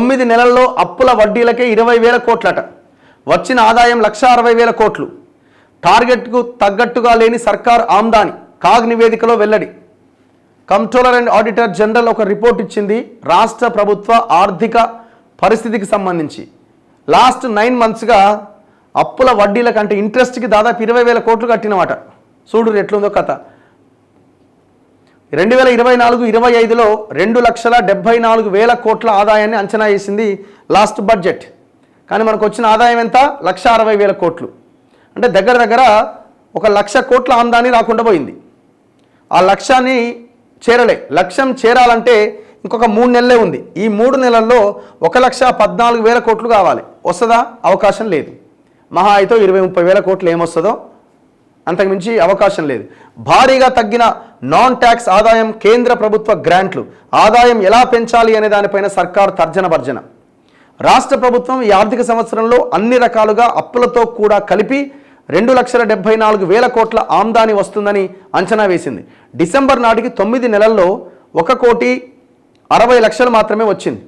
9 నెలల్లో అప్పుల వడ్డీలకే 20,000 కోట్లట. వచ్చిన ఆదాయం 1,60,000 కోట్లు. టార్గెట్కు తగ్గట్టుగా లేని సర్కార్ ఆమ్దాని కాగ్ నివేదికలో వెల్లడి. కంట్రోలర్ అండ్ ఆడిటర్ జనరల్ ఒక రిపోర్ట్ ఇచ్చింది రాష్ట్ర ప్రభుత్వ ఆర్థిక పరిస్థితికి సంబంధించి. లాస్ట్ 9 monthsగా అప్పుల వడ్డీల కంటే ఇంట్రెస్ట్కి దాదాపు 20,000 కోట్లు కట్టినమాట. చూడు ఎట్లుందో కథ. 2024-25లో 2,74,000 కోట్ల ఆదాయాన్ని అంచనా వేసింది లాస్ట్ బడ్జెట్. కానీ మనకు వచ్చిన ఆదాయం ఎంత? 1,60,000 కోట్లు. అంటే దగ్గర దగ్గర 1,00,000 కోట్ల ఆమ్దాని రాకుండా పోయింది. ఆ లక్ష్యాన్ని చేరలే. లక్ష్యం చేరాలంటే ఇంకొక 3 నెలలే ఉంది. ఈ 3 నెలల్లో 1,14,000 కోట్లు కావాలి. వస్తుందా? అవకాశం లేదు. మహా అయితే 20-30,000 కోట్లు ఏమొస్తుందో, అంతకుమించి అవకాశం లేదు. భారీగా తగ్గిన నాన్ ట్యాక్స్ ఆదాయం, కేంద్ర ప్రభుత్వ గ్రాంట్లు. ఆదాయం ఎలా పెంచాలి అనే దానిపైన సర్కార్ తర్జన భర్జన. రాష్ట్ర ప్రభుత్వం ఈ ఆర్థిక సంవత్సరంలో అన్ని రకాలుగా అప్పులతో కూడా కలిపి 2,74,000 కోట్ల ఆమ్దాని వస్తుందని అంచనా వేసింది. డిసెంబర్ నాటికి 9 నెలల్లో 1,60,00,000 మాత్రమే వచ్చింది.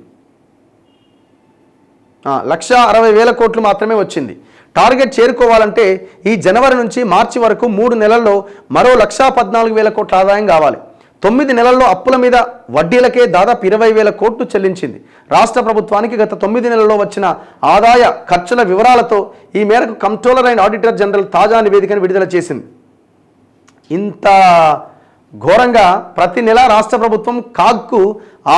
1,60,000 కోట్లు మాత్రమే వచ్చింది. టార్గెట్ చేరుకోవాలంటే ఈ జనవరి నుంచి మార్చి వరకు 3 నెలల్లో మరో 1,14,000 కోట్ల ఆదాయం కావాలి. 9 నెలల్లో అప్పుల మీద వడ్డీలకే దాదాపు 20,000 కోట్లు చెల్లించింది. రాష్ట్ర ప్రభుత్వానికి గత 9 నెలల్లో వచ్చిన ఆదాయ ఖర్చుల వివరాలతో ఈ మేరకు కంట్రోలర్ అండ్ ఆడిటర్ జనరల్ తాజా నివేదికను విడుదల చేసింది. ఇంత ఘోరంగా ప్రతి నెల రాష్ట్ర ప్రభుత్వం కాగ్కు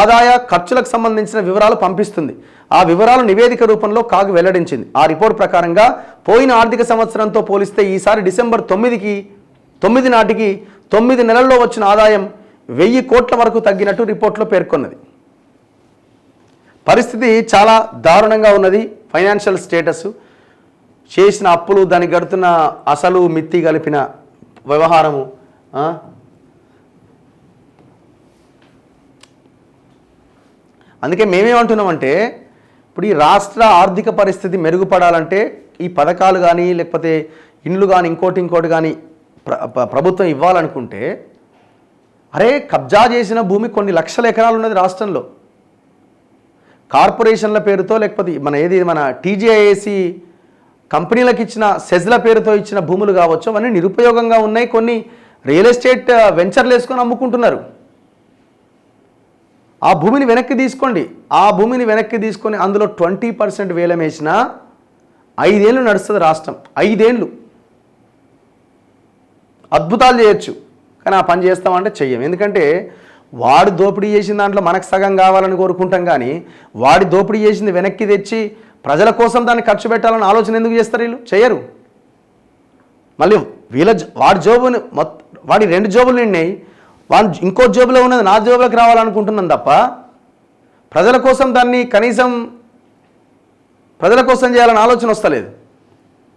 ఆదాయ ఖర్చులకు సంబంధించిన వివరాలు పంపిస్తుంది. ఆ వివరాలు నివేదిక రూపంలో కాగ్ వెల్లడించింది. ఆ రిపోర్ట్ ప్రకారంగా పోయిన ఆర్థిక సంవత్సరంతో పోలిస్తే ఈసారి డిసెంబర్ 9 నాటికి 9 నెలల్లో వచ్చిన ఆదాయం 1,000 కోట్ల వరకు తగ్గినట్టు రిపోర్ట్లో పేర్కొన్నది. పరిస్థితి చాలా దారుణంగా ఉన్నది. ఫైనాన్షియల్ స్టేటస్, చేసిన అప్పులు, దానికి గడుతున్న అసలు మిత్తి కలిపిన వ్యవహారము. అందుకే మేమేమంటున్నామంటే, ఇప్పుడు ఈ రాష్ట్ర ఆర్థిక పరిస్థితి మెరుగుపడాలంటే ఈ పథకాలు కానీ లేకపోతే ఇండ్లు కానీ ఇంకోటి కానీ ప్రభుత్వం ఇవ్వాలనుకుంటే, అరే కబ్జా చేసిన భూమి కొన్ని లక్షల ఎకరాలు ఉన్నది రాష్ట్రంలో. కార్పొరేషన్ల పేరుతో లేకపోతే మన టీజీఐఏసీ కంపెనీలకు ఇచ్చిన సెజ్ల పేరుతో ఇచ్చిన భూములు కావచ్చు, అవన్నీ నిరుపయోగంగా ఉన్నాయి. కొన్ని రియల్ ఎస్టేట్ వెంచర్లు వేసుకొని అమ్ముకుంటున్నారు. ఆ భూమిని వెనక్కి తీసుకోండి. ఆ భూమిని వెనక్కి తీసుకొని అందులో 20% వేలం వేసినా 5 ఏళ్ళు నడుస్తుంది రాష్ట్రం. 5 ఏళ్ళు అద్భుతాలు చేయొచ్చు. కానీ ఆ పని చేస్తామంటే చెయ్యం. ఎందుకంటే వాడు దోపిడీ చేసిన దాంట్లో మనకు సగం కావాలని కోరుకుంటాం. కానీ వాడి దోపిడీ చేసింది వెనక్కి తెచ్చి ప్రజల కోసం దాన్ని ఖర్చు పెట్టాలని ఆలోచన ఎందుకు చేస్తారు? వీళ్ళు చేయరు. మళ్ళీ వాడి జోబుని వాడి 2 జోబులు నిండినాయి, వాడు ఇంకో జోబులో ఉన్నది నా జోబులోకి రావాలనుకుంటున్నాను తప్ప ప్రజల కోసం దాన్ని కనీసం ప్రజల కోసం చేయాలని ఆలోచన వస్తలేదు.